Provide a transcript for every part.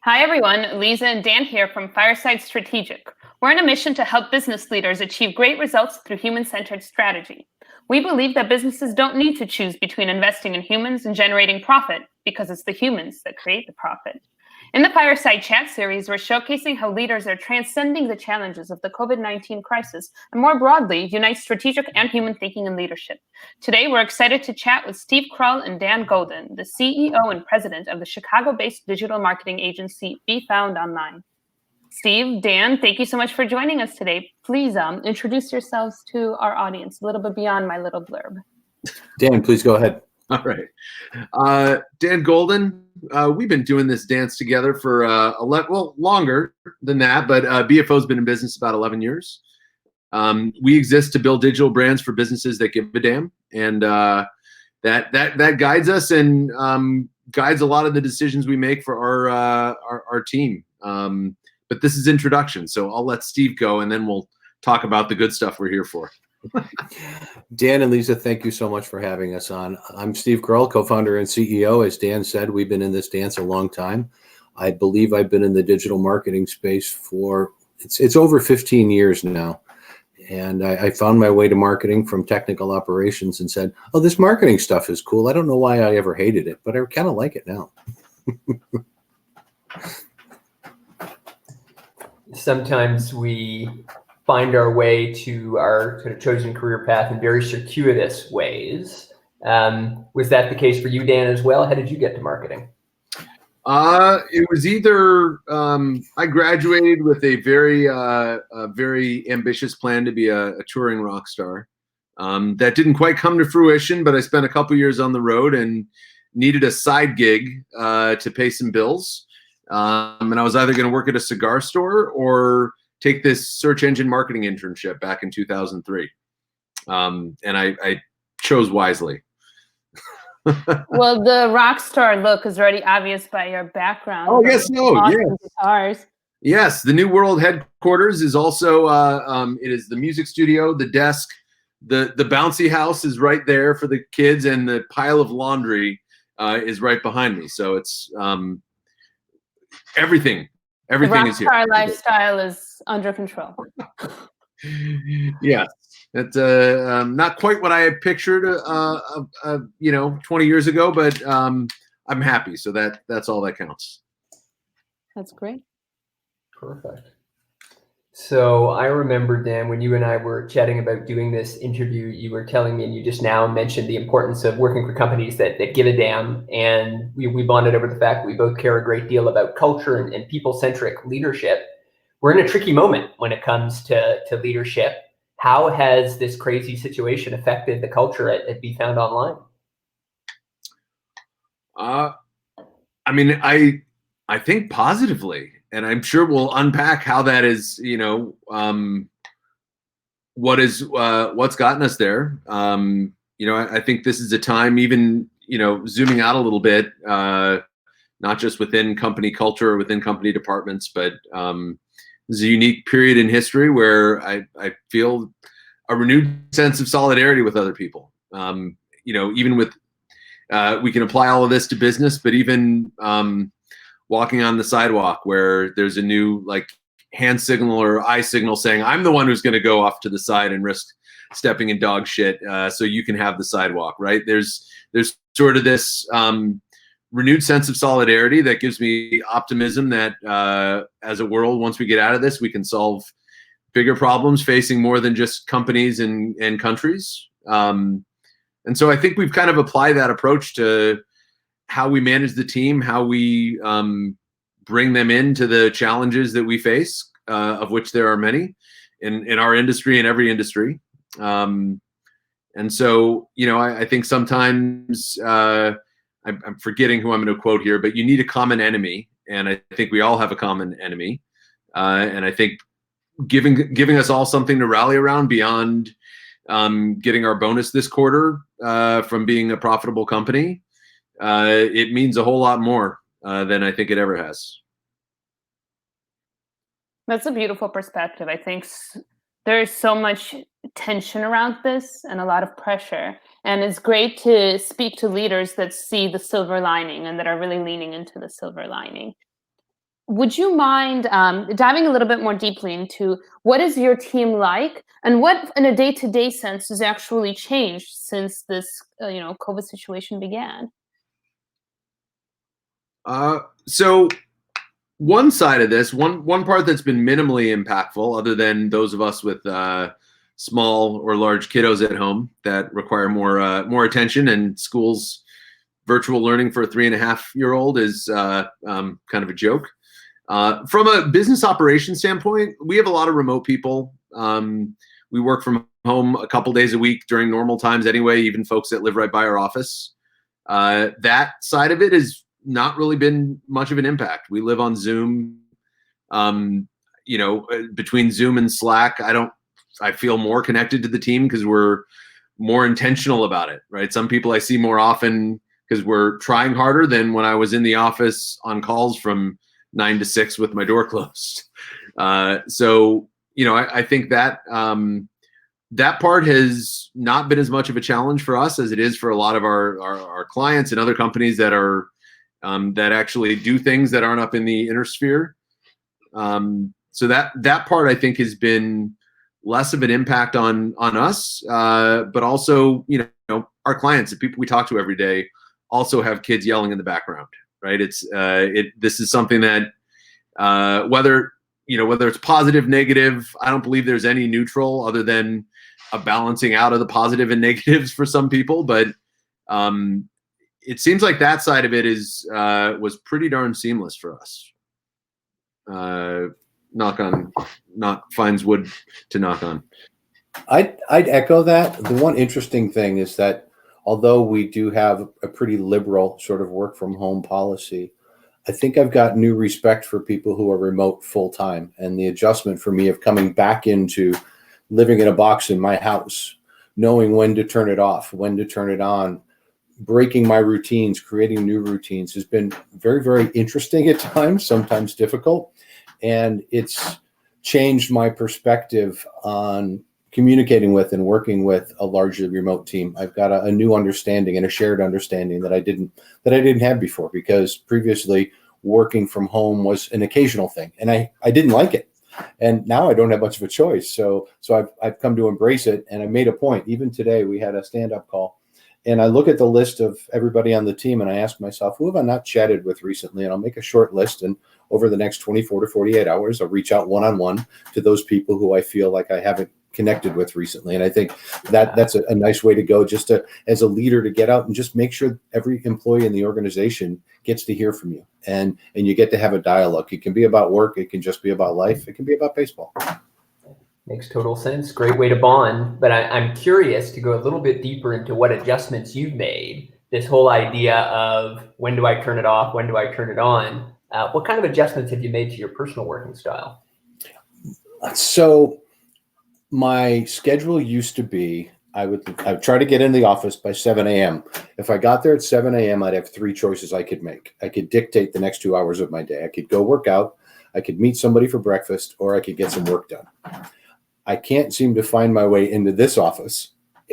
Hi, everyone. Lisa and Dan here from Fireside Strategic. We're on a mission to help business leaders achieve great results through human-centered strategy. We believe that businesses don't need to choose between investing in humans and generating profit because it's the humans that create the profit. In the Fireside Chat series, we're showcasing how leaders are transcending the challenges of the COVID-19 crisis and more broadly, unite strategic and human thinking and leadership. Today, we're excited to chat with Steve Krull and Dan Golden, the CEO and president of the Chicago-based digital marketing agency Be Found Online. Steve, Dan, thank you so much for joining us today. Please introduce yourselves to our audience a little bit beyond my little blurb. Dan, please go ahead. All right. Dan Golden, we've been doing this dance together for longer than that, but BFO's been in business about 11 years. We exist to build digital brands for businesses that give a damn, and that guides us and guides a lot of the decisions we make for our team. But this is introduction, so I'll let Steve go, and then we'll talk about the good stuff we're here for. Dan and Lisa, thank you so much for having us on. I'm Steve Krull, co-founder and CEO. As Dan said, we've been in this dance a long time. I believe I've been in the digital marketing space for, it's over 15 years now. And I found my way to marketing from technical operations and said, oh, this marketing stuff is cool. I don't know why I ever hated it, but I kind of like it now. Sometimes we find our way to our sort of chosen career path in very circuitous ways. Was that the case for you, Dan, as well? How did you get to marketing? It was either I graduated with a very ambitious plan to be a touring rock star. That didn't quite come to fruition, but I spent a couple years on the road and needed a side gig to pay some bills. And I was either going to work at a cigar store or take this search engine marketing internship back in 2003. And I chose wisely. Well, the rock star look is already obvious by your background. Oh, yes, no, awesome guitars. Yes, the New World headquarters is also, it is the music studio, the desk, the bouncy house is right there for the kids, and the pile of laundry is right behind me. So it's everything is here. Rock star lifestyle is under control. Yeah, it's not quite what I had pictured, 20 years ago, but I'm happy. So that's all that counts. That's great. Perfect. So I remember, Dan, when you and I were chatting about doing this interview, you were telling me, and you just now mentioned the importance of working for companies that give a damn. And we bonded over the fact that we both care a great deal about culture and people-centric leadership. We're in a tricky moment when it comes to leadership. How has this crazy situation affected the culture at Be Found Online? I mean, I think positively. And I'm sure we'll unpack how that is, what's gotten us there. I think this is a time, even, zooming out a little bit, not just within company culture or within company departments, but this is a unique period in history where I feel a renewed sense of solidarity with other people. Even with, we can apply all of this to business, but even walking on the sidewalk where there's a new hand signal or eye signal saying, I'm the one who's going to go off to the side and risk stepping in dog shit so you can have the sidewalk, right? There's sort of this renewed sense of solidarity that gives me optimism that as a world, once we get out of this, we can solve bigger problems facing more than just companies and countries. And so I think we've kind of applied that approach to how we manage the team, how we bring them into the challenges that we face, of which there are many in our industry and every industry. And so, I think sometimes I'm forgetting who I'm going to quote here, but you need a common enemy. And I think we all have a common enemy. And I think giving us all something to rally around beyond getting our bonus this quarter from being a profitable company, it means a whole lot more than I think it ever has. That's a beautiful perspective. I think there's so much tension around this and a lot of pressure. And it's great to speak to leaders that see the silver lining and that are really leaning into the silver lining. would you mind diving a little bit more deeply into what is your team like, and what, in a day-to-day sense, has actually changed since this, COVID situation began? So one side of this, one part that's been minimally impactful, other than those of us with small or large kiddos at home that require more attention, and schools virtual learning for a 3.5-year-old is kind of a joke. From a business operations standpoint, we have a lot of remote people. We work from home a couple days a week during normal times anyway, even folks that live right by our office. That side of it has not really been much of an impact. We live on Zoom. Between Zoom and Slack, I feel more connected to the team because we're more intentional about it, right? Some people I see more often because we're trying harder than when I was in the office on calls from 9 to 6 with my door closed. I think that that part has not been as much of a challenge for us as it is for a lot of our clients and other companies that are that actually do things that aren't up in the inner sphere. So that part I think has been less of an impact on us, but also our clients, the people we talk to every day, also have kids yelling in the background, right? This is something that whether it's positive, negative, I don't believe there's any neutral other than a balancing out of the positive and negatives for some people. But it seems like that side of it was pretty darn seamless for us. Finds wood to knock on. I'd echo that. The one interesting thing is that although we do have a pretty liberal sort of work from home policy, I think I've got new respect for people who are remote full time, and the adjustment for me of coming back into living in a box in my house, knowing when to turn it off, when to turn it on, breaking my routines, creating new routines has been very, very interesting at times, sometimes difficult. And it's changed my perspective on communicating with and working with a largely remote team. I've got a new understanding and a shared understanding that I didn't have before, because previously working from home was an occasional thing, and I didn't like it. And now I don't have much of a choice. So I've come to embrace it. And I made a point. Even today we had a stand-up call, and I look at the list of everybody on the team and I ask myself, who have I not chatted with recently? And I'll make a short list, and over the next 24 to 48 hours, I'll reach out one-on-one to those people who I feel like I haven't connected with recently. And I think that's a nice way to go, just as a leader, to get out and just make sure every employee in the organization gets to hear from you, and you get to have a dialogue. It can be about work. It can just be about life. It can be about baseball. Makes total sense. Great way to bond. But I'm curious to go a little bit deeper into what adjustments you've made. This whole idea of when do I turn it off? When do I turn it on? What kind of adjustments have you made to your personal working style? So my schedule used to be, I would try to get in the office by 7 a.m. If I got there at 7 a.m., I'd have 3 choices I could make. I could dictate the next 2 hours of my day. I could go work out, I could meet somebody for breakfast, or I could get some work done. I can't seem to find my way into this office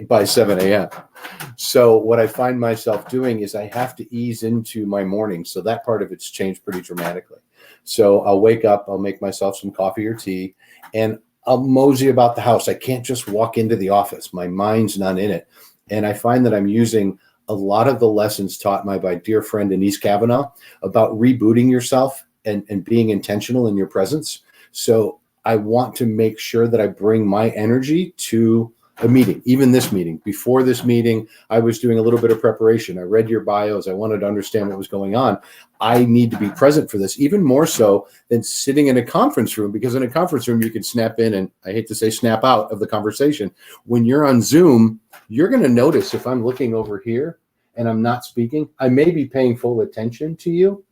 by 7 a.m. So what I find myself doing is I have to ease into my morning. So that part of it's changed pretty dramatically. So I'll wake up, I'll make myself some coffee or tea, and I'll mosey about the house. I can't just walk into the office. My mind's not in it. And I find that I'm using a lot of the lessons taught by my dear friend Denise Kavanaugh about rebooting yourself and being intentional in your presence. So I want to make sure that I bring my energy to a meeting, even this meeting. Before this meeting, I was doing a little bit of preparation. I read your bios. I wanted to understand what was going on. I need to be present for this, even more so than sitting in a conference room, because in a conference room, you can snap in and, I hate to say, snap out of the conversation. When you're on Zoom, you're going to notice if I'm looking over here and I'm not speaking, I may be paying full attention to you,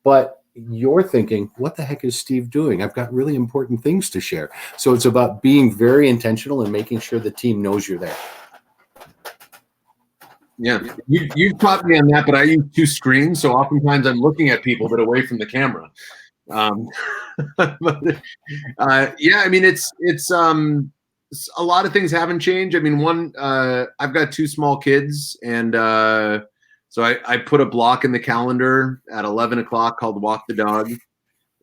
but you're thinking, what the heck is Steve doing? I've got really important things to share. So it's about being very intentional and making sure the team knows you're there. Yeah, you've taught me on that, but I use 2 screens, so oftentimes I'm looking at people but away from the camera. Yeah, I mean, it's a lot of things haven't changed. I mean, one, I've got 2 small kids, and so I put a block in the calendar at 11 o'clock called Walk the Dog.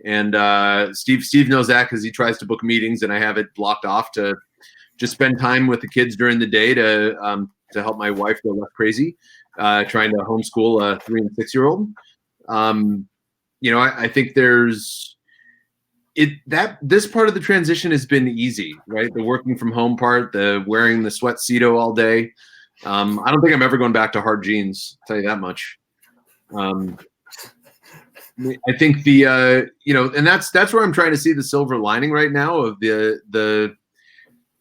And Steve knows that because he tries to book meetings, and I have it blocked off to just spend time with the kids during the day to help my wife go less crazy, trying to homeschool a 3 and 6 year old. I think this part of the transition has been easy, right? The working from home part, the wearing the sweatcedo all day. I don't think I'm ever going back to hard jeans, I'll tell you that much. I think and that's where I'm trying to see the silver lining right now of the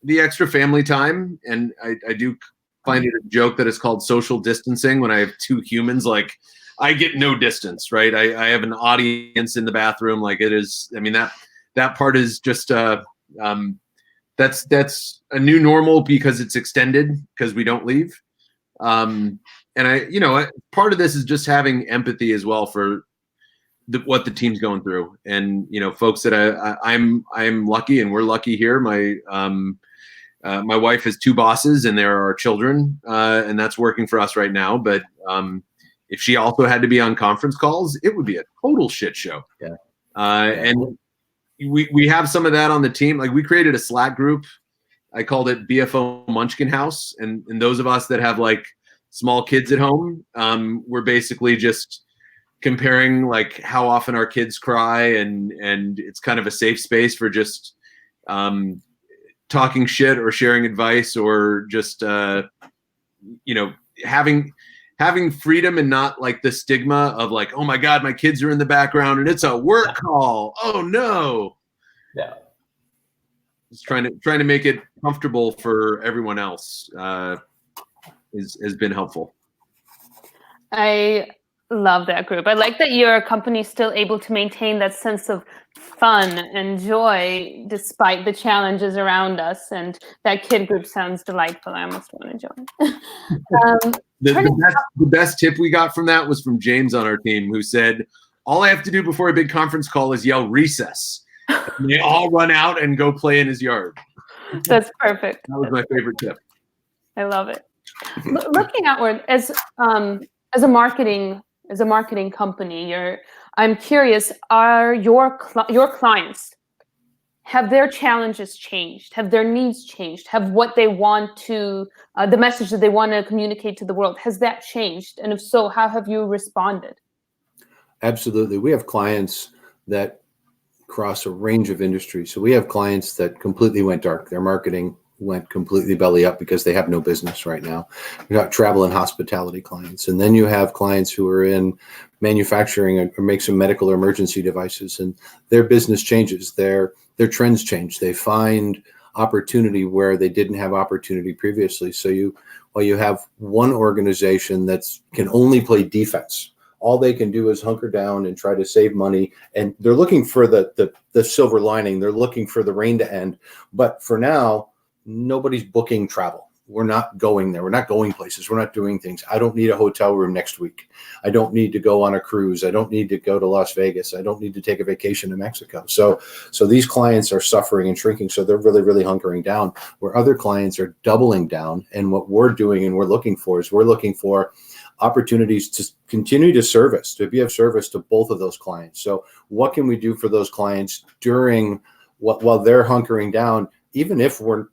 extra family time. And I do find it a joke that it's called social distancing when I have 2 humans. Like, I get no distance, right? I have an audience in the bathroom. Like, it is, I mean, that part is just that's a new normal because it's extended because we don't leave. And part of this is just having empathy as well for what the team's going through. And, folks that I'm lucky, and we're lucky here. My wife has 2 bosses, and there are children, and that's working for us right now. But if she also had to be on conference calls, it would be a total shit show. Yeah. And we have some of that on the team. Like, we created a Slack group. I called it BFO Munchkin House. And those of us that have like small kids at home, we're basically just comparing like how often our kids cry, and it's kind of a safe space for just talking shit or sharing advice, or just having freedom, and not like the stigma of like, oh my God, my kids are in the background and it's a work call. Oh no. Yeah. Just trying to make it comfortable for everyone else has been helpful. I love that group. I like that your company's still able to maintain that sense of fun and joy despite the challenges around us. And that kid group sounds delightful. I almost want to join. The best tip we got from that was from James on our team, who said, all I have to do before a big conference call is yell recess. And they all run out and go play in his yard. That's perfect. That was my favorite tip. I love it. Looking outward as a marketing company, I'm curious, are your clients, have their challenges changed? Have their needs changed? Have what they want to, the message that they want to communicate to the world, has that changed? And if so, how have you responded? Absolutely. We have clients that cross a range of industries. So we have clients that completely went dark. Their marketing went completely belly up because they have no business right now. You got travel and hospitality clients. And then you have clients who are in manufacturing or make some medical or emergency devices, and their business changes. Their trends change. They find opportunity where they didn't have opportunity previously. So you have one organization that can only play defense. All they can do is hunker down and try to save money. And they're looking for the silver lining. They're looking for the rain to end. But for now, nobody's booking travel. We're not going there. We're not going places. We're not doing things. I don't need a hotel room next week. I don't need to go on a cruise. I don't need to go to Las Vegas. I don't need to take a vacation to Mexico. So these clients are suffering and shrinking. So they're really, really hunkering down, where other clients are doubling down. And what we're doing and we're looking for opportunities to continue to be of service to both of those clients. So what can we do for those clients during while they're hunkering down, even if we're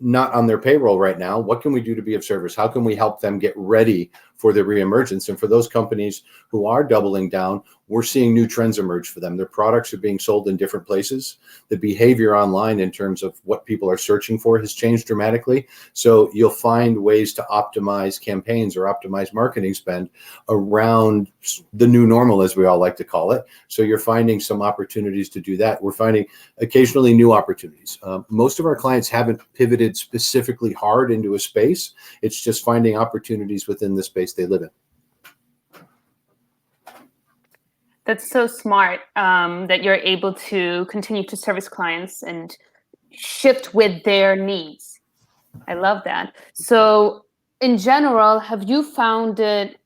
not on their payroll right now? What can we do to be of service? How can we help them get ready for the reemergence? And for those companies who are doubling down, we're seeing new trends emerge for them. Their products are being sold in different places. The behavior online in terms of what people are searching for has changed dramatically. So you'll find ways to optimize campaigns or optimize marketing spend around the new normal, as we all like to call it. So you're finding some opportunities to do that. We're finding occasionally new opportunities. Most of our clients haven't pivoted specifically hard into a space. It's just finding opportunities within the space they live in. That's so smart, that you're able to continue to service clients and shift with their needs. I love that. So in general, have you found it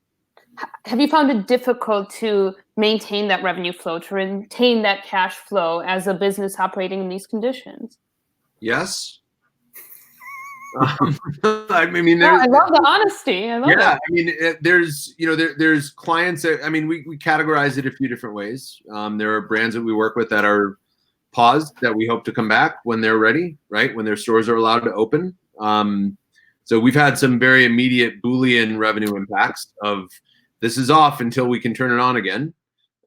difficult to maintain that revenue flow, to maintain that cash flow as a business operating in these conditions? Yes. I mean, I love the honesty. I love it. I mean, there's clients that, I mean, we categorize it a few different ways. There are brands that we work with that are paused that we hope to come back when they're ready, right? When their stores are allowed to open. So we've had some very immediate Boolean revenue impacts of this is off until we can turn it on again.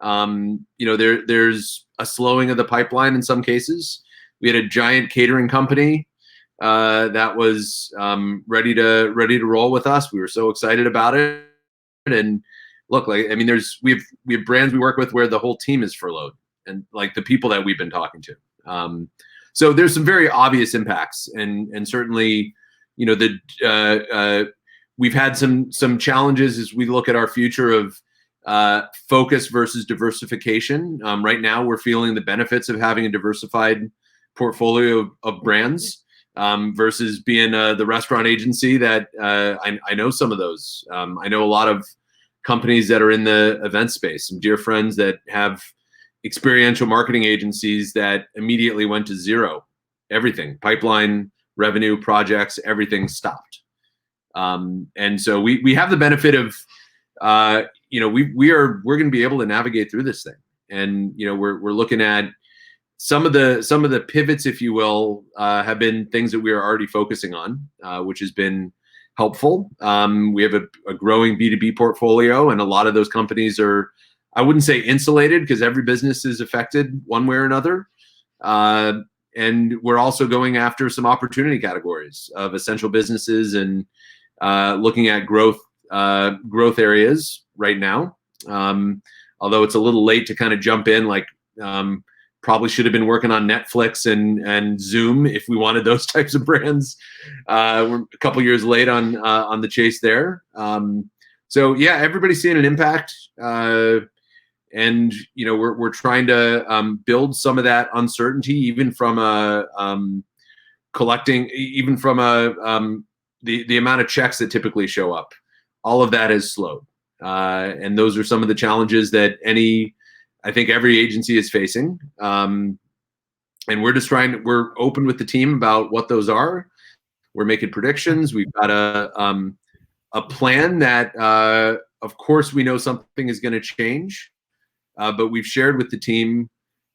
There's a slowing of the pipeline in some cases. We had a giant catering company that was ready to roll with us. We were so excited about it. And look, we have brands we work with where the whole team is furloughed, and like the people that we've been talking to. So there's some very obvious impacts, and certainly, we've had some challenges as we look at our future of focus versus diversification. Right now, we're feeling the benefits of having a diversified portfolio of brands versus being the restaurant agency that I know some of those. I know a lot of companies that are in the event space, some dear friends that have experiential marketing agencies that immediately went to zero. Everything, pipeline, revenue, projects, everything stopped. And so we have the benefit of, we're going to be able to navigate through this thing. And, we're looking at some of the pivots, if you will, have been things that we are already focusing on, which has been helpful. We have a growing B2B portfolio, and a lot of those companies are, I wouldn't say insulated, because every business is affected one way or another. And we're also going after some opportunity categories of essential businesses and looking at growth areas right now. Although it's a little late to kind of jump in, probably should have been working on Netflix and Zoom if we wanted those types of brands. We're a couple years late on the chase there. So yeah, everybody's seeing an impact. And we're trying to build some of that uncertainty, even from the amount of checks that typically show up. All of that has slowed, and those are some of the challenges that I think every agency is facing. And we're open with the team about what those are. We're making predictions. We've got a plan that, of course, we know something is going to change. But we've shared with the team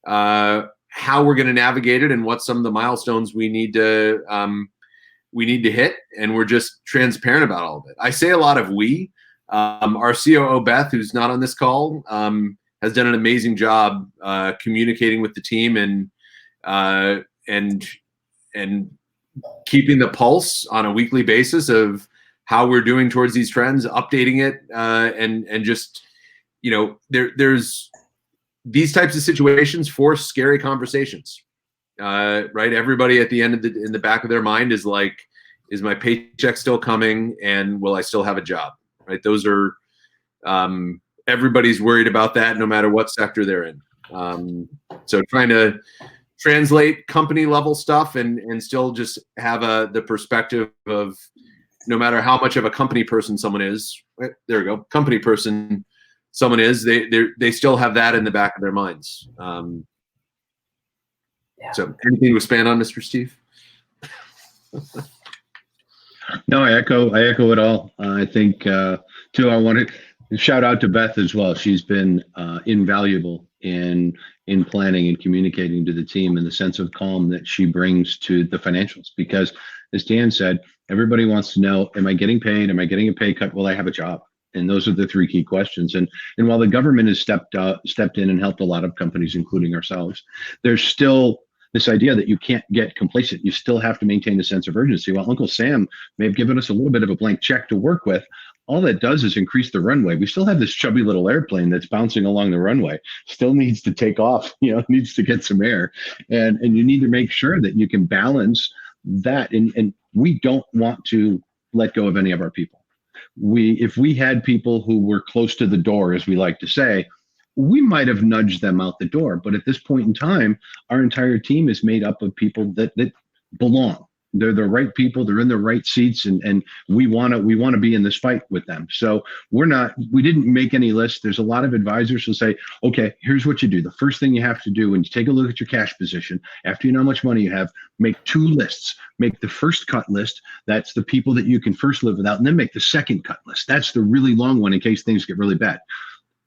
how we're going to navigate it and what some of the milestones we need to hit, and we're just transparent about all of it. I say a lot of we. Our COO Beth, who's not on this call, has done an amazing job communicating with the team and keeping the pulse on a weekly basis of how we're doing towards these trends, updating it, and just. There's these types of situations force scary conversations, right? Everybody at the end in the back of their mind is like, is my paycheck still coming, and will I still have a job? Right? Those are everybody's worried about that, no matter what sector they're in. So trying to translate company level stuff and still just have the perspective of no matter how much of a company person someone is. Right? There we go, company person. Someone is, they still have that in the back of their minds. So anything to expand on, Mr. Steve? No, I echo it all. I think too, I want to shout out to Beth as well. She's been invaluable in planning and communicating to the team, and the sense of calm that she brings to the financials. Because as Dan said, everybody wants to know, am I getting paid? Am I getting a pay cut? Will I have a job? And those are the three key questions. And while the government has stepped in and helped a lot of companies, including ourselves, there's still this idea that you can't get complacent. You still have to maintain a sense of urgency. While Uncle Sam may have given us a little bit of a blank check to work with, all that does is increase the runway. We still have this chubby little airplane that's bouncing along the runway, still needs to take off, needs to get some air. And you need to make sure that you can balance that. And we don't want to let go of any of our people. If we had people who were close to the door, as we like to say, we might have nudged them out the door. But at this point in time, our entire team is made up of people that belong. They're the right people. They're in the right seats, and we want to be in this fight with them. So we didn't make any lists. There's a lot of advisors who say, okay, here's what you do. The first thing you have to do when you take a look at your cash position, after you know how much money you have, make 2 lists. Make the first cut list. That's the people that you can first live without, and then make the second cut list. That's the really long one in case things get really bad.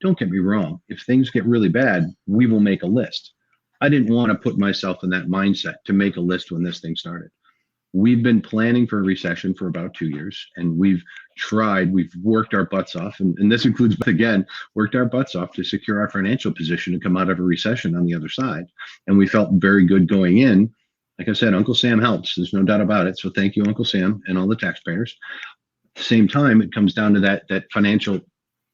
Don't get me wrong. If things get really bad, we will make a list. I didn't want to put myself in that mindset to make a list when this thing started. We've been planning for a recession for about 2 years, and we've worked our butts off, and this includes, again, worked our butts off to secure our financial position and come out of a recession on the other side. And we felt very good going in. Like I said, Uncle Sam helps. There's no doubt about it. So thank you, Uncle Sam, and all the taxpayers. At the same time, it comes down to that financial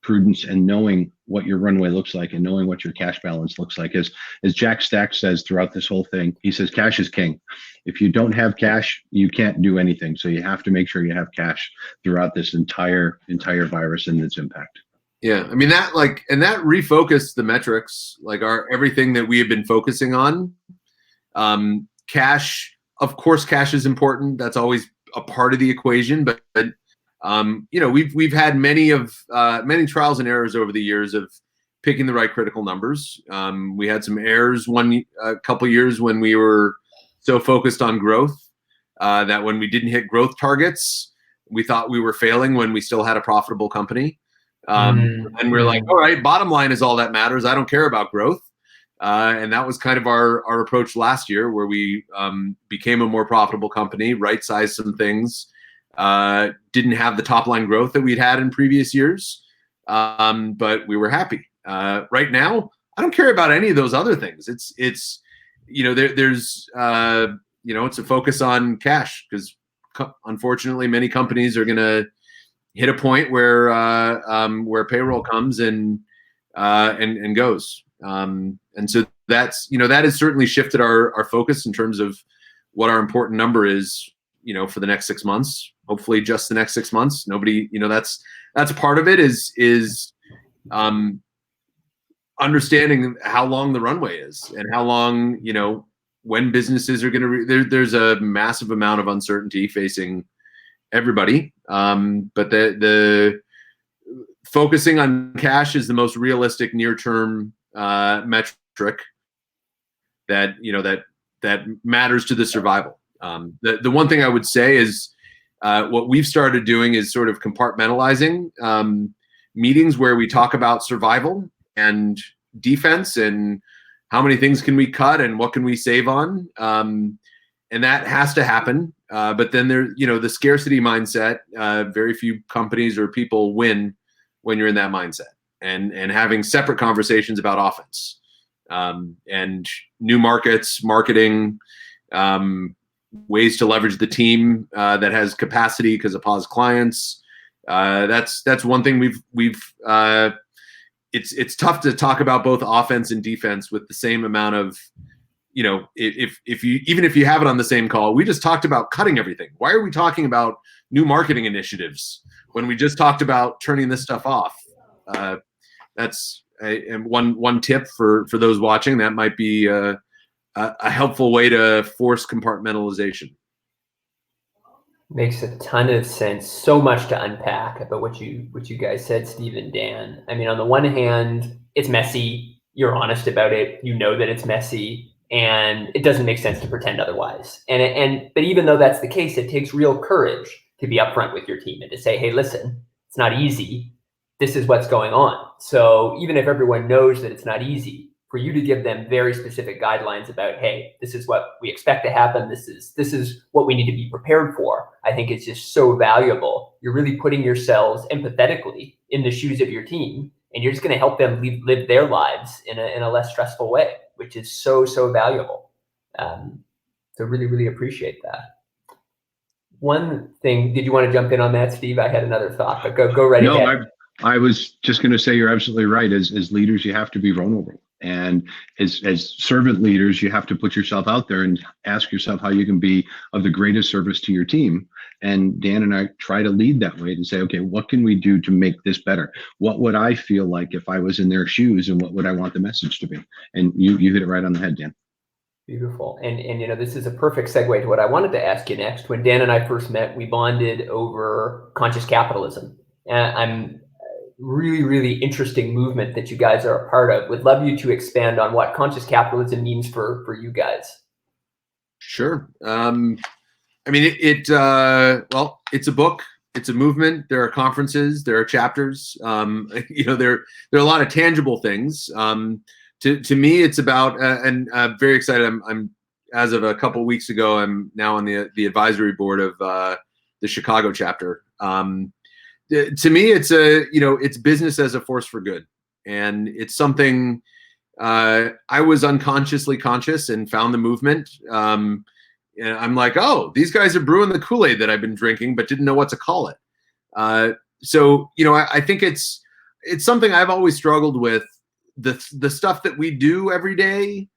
prudence and knowing what your runway looks like and knowing what your cash balance looks like. As Jack Stack says throughout this whole thing, he says cash is king. If you don't have cash, you can't do anything. So you have to make sure you have cash throughout this entire virus and its impact. Yeah, I mean that refocused the metrics, like everything that we have been focusing on. Cash, of course, cash is important. That's always a part of the equation, but we've had many trials and errors over the years of picking the right critical numbers. We had some errors a couple years when we were so focused on growth that when we didn't hit growth targets, we thought we were failing when we still had a profitable company. And we're like, all right, bottom line is all that matters. I don't care about growth. And that was kind of our approach last year, where we became a more profitable company, right-sized some things. Didn't have the top line growth that we'd had in previous years, but we were happy. Right now, I don't care about any of those other things. It's a focus on cash, because unfortunately many companies are going to hit a point where payroll comes and goes. And so that has certainly shifted our focus in terms of what our important number is, for the next 6 months, hopefully just the next 6 months. Nobody, that's part of it is understanding how long the runway is and how long, when businesses are going to, there's a massive amount of uncertainty facing everybody. But the focusing on cash is the most realistic near-term metric that matters to the survival. The one thing I would say is what we've started doing is sort of compartmentalizing meetings where we talk about survival and defense and how many things can we cut and what can we save on. And that has to happen. But then there, the scarcity mindset, very few companies or people win when you're in that mindset, and having separate conversations about offense and new markets, marketing, ways to leverage the team that has capacity because of pause clients. That's one thing we've it's tough to talk about both offense and defense with the same amount of, if you have it on the same call. We just talked about cutting everything. Why are we talking about new marketing initiatives when we just talked about turning this stuff off? That's one tip for those watching. That might be a helpful way to force compartmentalization. Makes a ton of sense. So much to unpack about what you guys said, Steve and Dan. I mean, on the one hand, it's messy. You're honest about it. You know that it's messy, and it doesn't make sense to pretend otherwise. But even though that's the case, it takes real courage to be upfront with your team and to say, hey, listen, it's not easy. This is what's going on. So even if everyone knows that it's not easy, for you to give them very specific guidelines about, hey, this is what we expect to happen. This is what we need to be prepared for. I think it's just so valuable. You're really putting yourselves empathetically in the shoes of your team, and you're just going to help them live their lives in a less stressful way, which is so valuable. So really, really appreciate that. One thing, did you want to jump in on that, Steve? I had another thought, but go right ahead. No, I was just going to say you're absolutely right. As leaders, you have to be vulnerable. And as servant leaders, you have to put yourself out there and ask yourself how you can be of the greatest service to your team. And Dan and I try to lead that way to say, okay, what can we do to make this better? What would I feel like if I was in their shoes, and what would I want the message to be? And you hit it right on the head, Dan. Beautiful. And you know, this is a perfect segue to what I wanted to ask you next. When Dan and I first met, we bonded over conscious capitalism. I'm really, really interesting movement that you guys are a part of. Would love you to expand on what conscious capitalism means for you guys. Sure. I mean, well, it's a book. It's a movement. There are conferences. There are chapters. You know, there are a lot of tangible things. To me, it's about, and I'm very excited. I'm as of a couple of weeks ago, I'm now on the advisory board of the Chicago chapter. To me, it's business as a force for good, and it's something I was unconsciously conscious and found the movement. And I'm like, oh, these guys are brewing the Kool-Aid that I've been drinking, but didn't know what to call it. So, you know, I think it's something I've always struggled with. The stuff that we do every day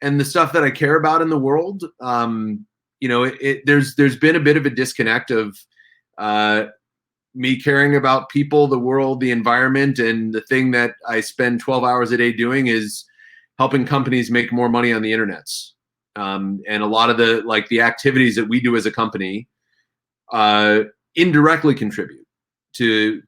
and the stuff that I care about in the world, you know, there's been a bit of a disconnect of me caring about people, the world, the environment, and the thing that I spend 12 hours a day doing is helping companies make more money on the internets. And a lot of the activities that we do as a company indirectly contribute to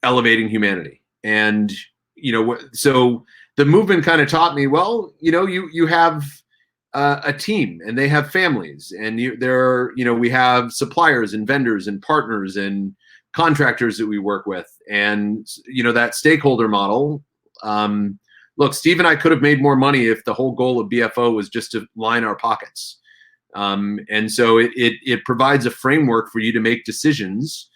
elevating humanity. And, you know, so the movement kind of taught me, well, you know, you have a team and they have families, and we have suppliers and vendors and partners and contractors that we work with. And, you know, that stakeholder model, look, Steve and I could have made more money if the whole goal of BFO was just to line our pockets. And so it provides a framework for you to make decisions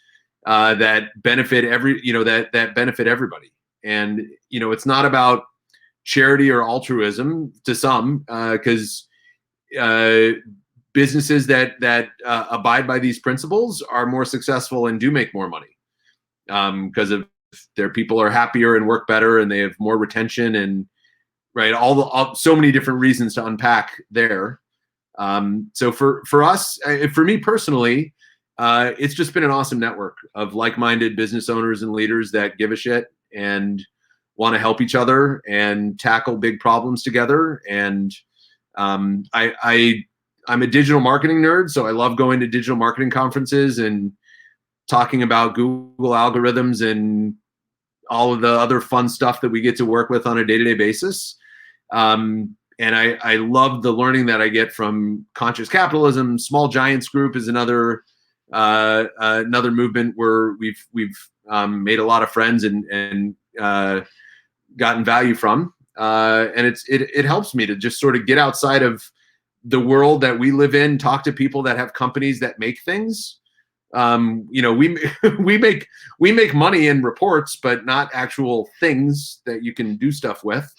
that benefit that benefit everybody. And, you know, it's not about charity or altruism to some, because businesses that abide by these principles are more successful and do make more money because of their people are happier and work better and they have more retention and so many different reasons to unpack there. So for us, for me personally, it's just been an awesome network of like-minded business owners and leaders that give a shit and want to help each other and tackle big problems together. And I'm a digital marketing nerd, so I love going to digital marketing conferences and talking about Google algorithms and all of the other fun stuff that we get to work with on a day-to-day basis. And I love the learning that I get from conscious capitalism. Small Giants Group is another movement where we've made a lot of friends and gotten value from. And it helps me to just sort of get outside of the world that we live in, talk to people that have companies that make things. You know, we make money in reports, but not actual things that you can do stuff with.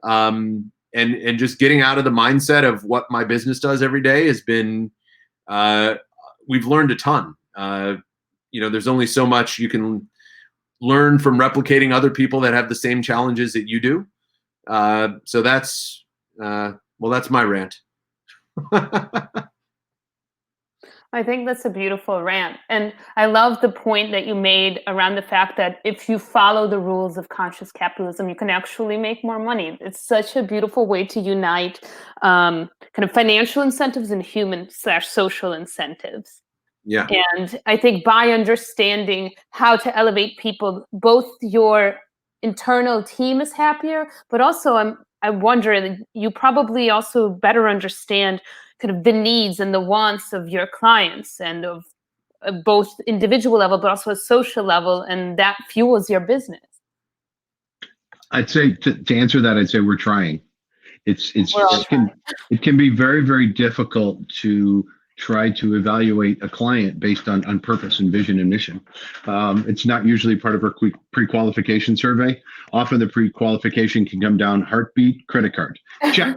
And just getting out of the mindset of what my business does every day has been, we've learned a ton. You know, there's only so much you can learn from replicating other people that have the same challenges that you do. So that's my rant. I think that's a beautiful rant. And I love the point that you made around the fact that if you follow the rules of conscious capitalism, you can actually make more money. It's such a beautiful way to unite kind of financial incentives and human/social incentives. Yeah. And I think by understanding how to elevate people, both your internal team is happier, but also I wonder that you probably also better understand kind of the needs and the wants of your clients and of both individual level, but also a social level, and that fuels your business. I'd say to answer that, I'd say we're trying. It can be very, very difficult to try to evaluate a client based on purpose and vision and mission. It's not usually part of our pre-qualification survey. Often the pre-qualification can come down heartbeat, credit card, check.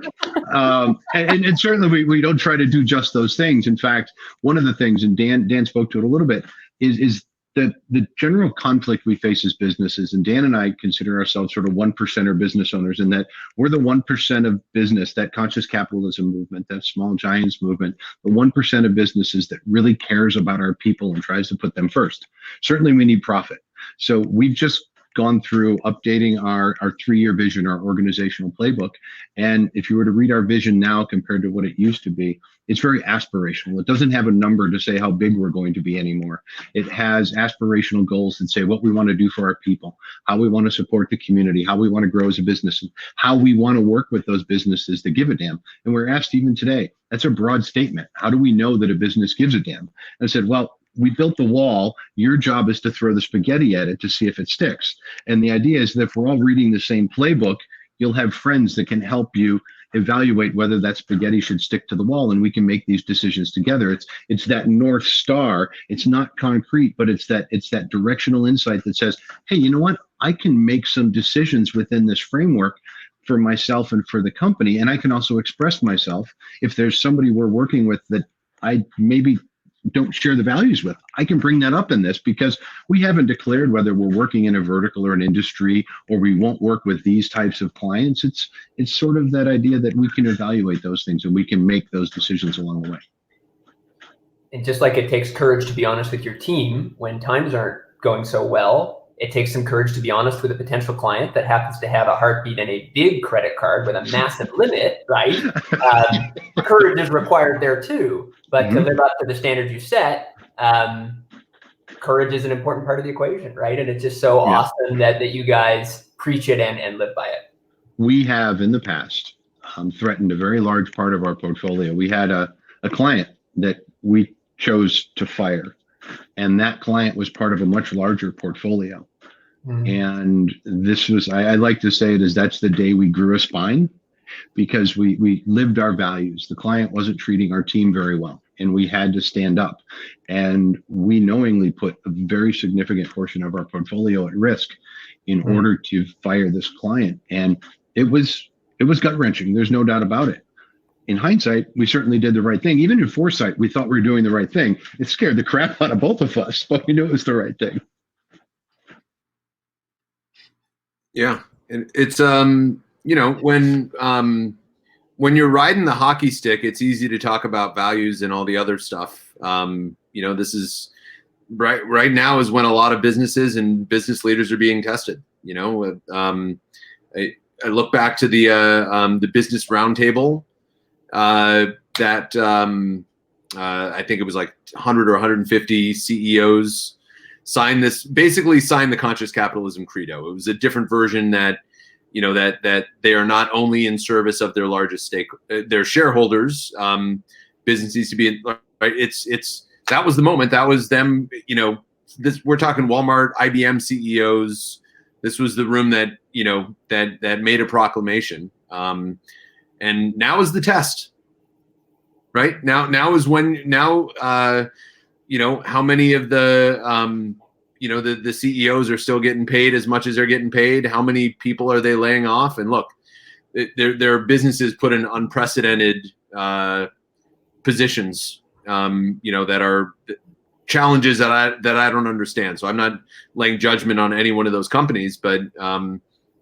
And certainly we don't try to do just those things. In fact, one of the things, and Dan spoke to it a little bit, is that the general conflict we face as businesses, and Dan and I consider ourselves sort of 1%er business owners, in that we're the 1% of business, that conscious capitalism movement, that small giants movement, the 1% of businesses that really cares about our people and tries to put them first. Certainly we need profit. So we've just gone through updating our 3-year vision, our organizational playbook. And if you were to read our vision now compared to what it used to be, it's very aspirational. It doesn't have a number to say how big we're going to be anymore. It has aspirational goals that say what we want to do for our people, how we want to support the community, how we want to grow as a business, and how we want to work with those businesses that give a damn. And we're asked even today, that's a broad statement. How do we know that a business gives a damn? And I said, well, we built the wall. Your job is to throw the spaghetti at it to see if it sticks. And the idea is that if we're all reading the same playbook, you'll have friends that can help you evaluate whether that spaghetti should stick to the wall, and we can make these decisions together. It's that North Star. It's not concrete, but it's that directional insight that says, hey, you know what? I can make some decisions within this framework for myself and for the company. And I can also express myself. If there's somebody we're working with that I maybe don't share the values with, I can bring that up in this, because we haven't declared whether we're working in a vertical or an industry, or we won't work with these types of clients. It's sort of that idea that we can evaluate those things and we can make those decisions along the way. And just like it takes courage to be honest with your team when times aren't going so well, it takes some courage to be honest with a potential client that happens to have a heartbeat and a big credit card with a massive limit, right? Courage is required there too. But to live up to the standards you set, courage is an important part of the equation, right? And it's just so awesome that you guys preach it and live by it. We have in the past threatened a very large part of our portfolio. We had a client that we chose to fire, and that client was part of a much larger portfolio. And this was, I like to say it as, that's the day we grew a spine, because we lived our values. The client wasn't treating our team very well, and we had to stand up. And we knowingly put a very significant portion of our portfolio at risk in order to fire this client. And it was gut-wrenching. There's no doubt about it. In hindsight, we certainly did the right thing. Even in foresight, we thought we were doing the right thing. It scared the crap out of both of us, but we knew it was the right thing. Yeah, and it's you know, when you're riding the hockey stick, it's easy to talk about values and all the other stuff. You know, this is right now is when a lot of businesses and business leaders are being tested. You know, I look back to the business roundtable that I think it was like 100 or 150 CEOs signed the conscious capitalism credo. It was a different version that, you know, that they are not only in service of their largest their shareholders. Business needs to be right. It's that was the moment. That was them. You know, we're talking Walmart, IBM CEOs. This was the room that, you know, that made a proclamation. And now is the test. Right now is when you know, how many of the you know, the CEOs are still getting paid as much as they're getting paid? How many people are they laying off? And look, their businesses put in unprecedented positions, you know, that are challenges that I don't understand. So I'm not laying judgment on any one of those companies, but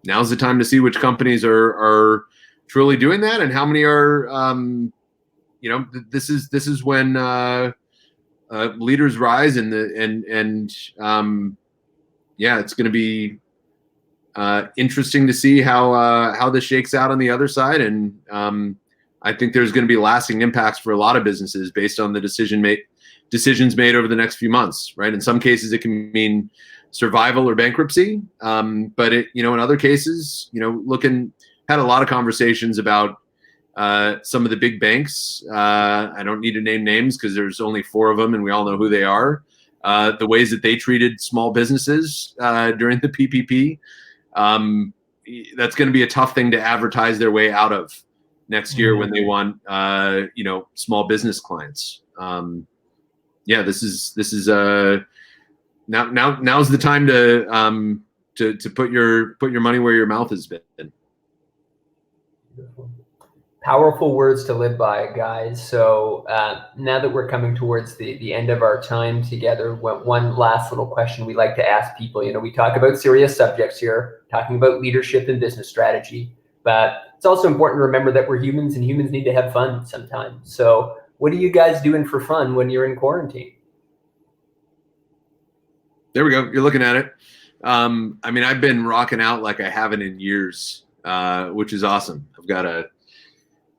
now's the time to see which companies are truly doing that, and how many are, you know, this is when leaders rise, and yeah, it's going to be interesting to see how this shakes out on the other side. And I think there's going to be lasting impacts for a lot of businesses based on the decisions made over the next few months. Right. In some cases, it can mean survival or bankruptcy. But you know, in other cases, you know, had a lot of conversations about some of the big banks. I don't need to name names because there's only 4 of them and we all know who they are. The ways that they treated small businesses during the PPP. That's going to be a tough thing to advertise their way out of next year when they want, you know, small business clients. Yeah, this is now's the time to put your money where your mouth has been. Powerful words to live by, guys. So now that we're coming towards the end of our time together, one last little question we like to ask people. You know, we talk about serious subjects here, talking about leadership and business strategy, but it's also important to remember that we're humans and humans need to have fun sometimes. So what are you guys doing for fun when you're in quarantine? There we go. You're looking at it. I mean, I've been rocking out like I haven't in years, which is awesome. I've got a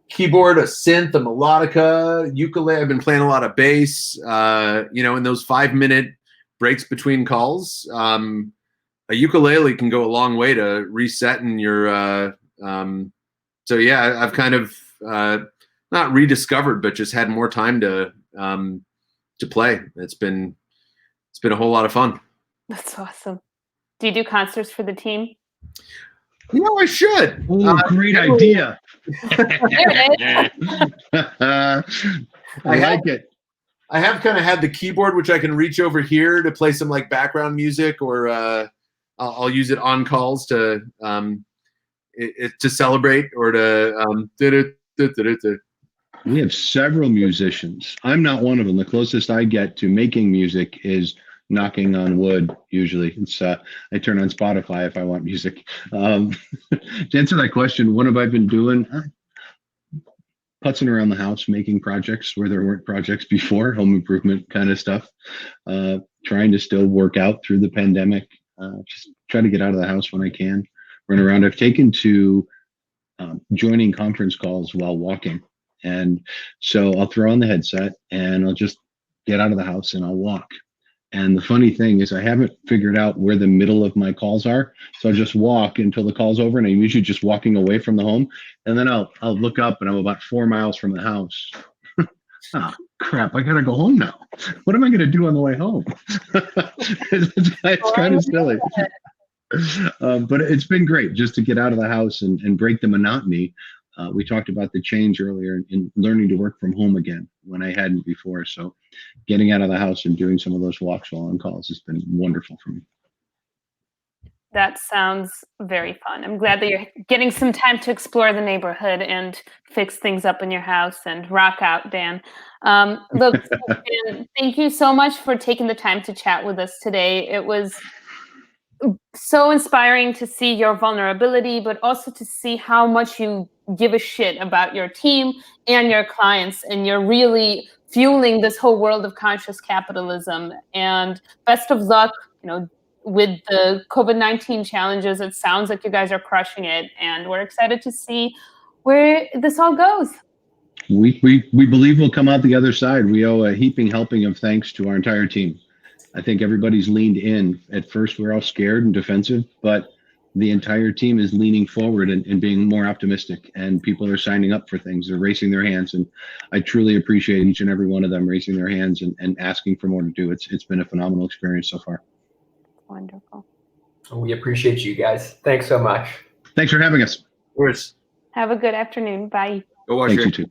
keyboard, a synth, a melodica, ukulele. I've been playing a lot of bass. In those 5-minute breaks between calls, a ukulele can go a long way to resetting your. So yeah, I've kind of not rediscovered, but just had more time to play. It's been a whole lot of fun. That's awesome. Do you do concerts for the team? I should. Great idea. There it is. I like it. I have kind of had the keyboard, which I can reach over here to play some like background music, or I'll use it on calls to celebrate or to. We have several musicians. I'm not one of them. The closest I get to making music is knocking on wood. Usually, it's I turn on Spotify if I want music. To answer that question, what have I been doing? Putzing around the house, making projects where there weren't projects before, home improvement kind of stuff. Trying to still work out through the pandemic. Just try to get out of the house when I can. Run around. I've taken to joining conference calls while walking. And so I'll throw on the headset and I'll just get out of the house and I'll walk. And the funny thing is I haven't figured out where the middle of my calls are. So I'll just walk until the call's over, and I'm usually just walking away from the home. And then I'll look up and I'm about 4 miles from the house. Oh, crap, I gotta go home now. What am I gonna do on the way home? It's kind of silly. But it's been great just to get out of the house and break the monotony. We talked about the change earlier in learning to work from home again when I hadn't before. So getting out of the house and doing some of those walks while on calls has been wonderful for me. That sounds very fun. I'm glad that you're getting some time to explore the neighborhood and fix things up in your house and rock out, Dan. Look, Dan, thank you so much for taking the time to chat with us today. It was so inspiring to see your vulnerability, but also to see how much you give a shit about your team and your clients, and you're really fueling this whole world of conscious capitalism. And best of luck, with the COVID-19 challenges. It sounds like you guys are crushing it, and we're excited to see where this all goes. We believe we'll come out the other side. We owe a heaping helping of thanks to our entire team. I think everybody's leaned in. At first, we're all scared and defensive, but the entire team is leaning forward and being more optimistic, and people are signing up for things. They're raising their hands, and I truly appreciate each and every one of them raising their hands and asking for more to do. It's been a phenomenal experience so far. Wonderful. We appreciate you guys. Thanks so much. Thanks for having us. Of course. Have a good afternoon. Bye. Go watch Thanks, your you too.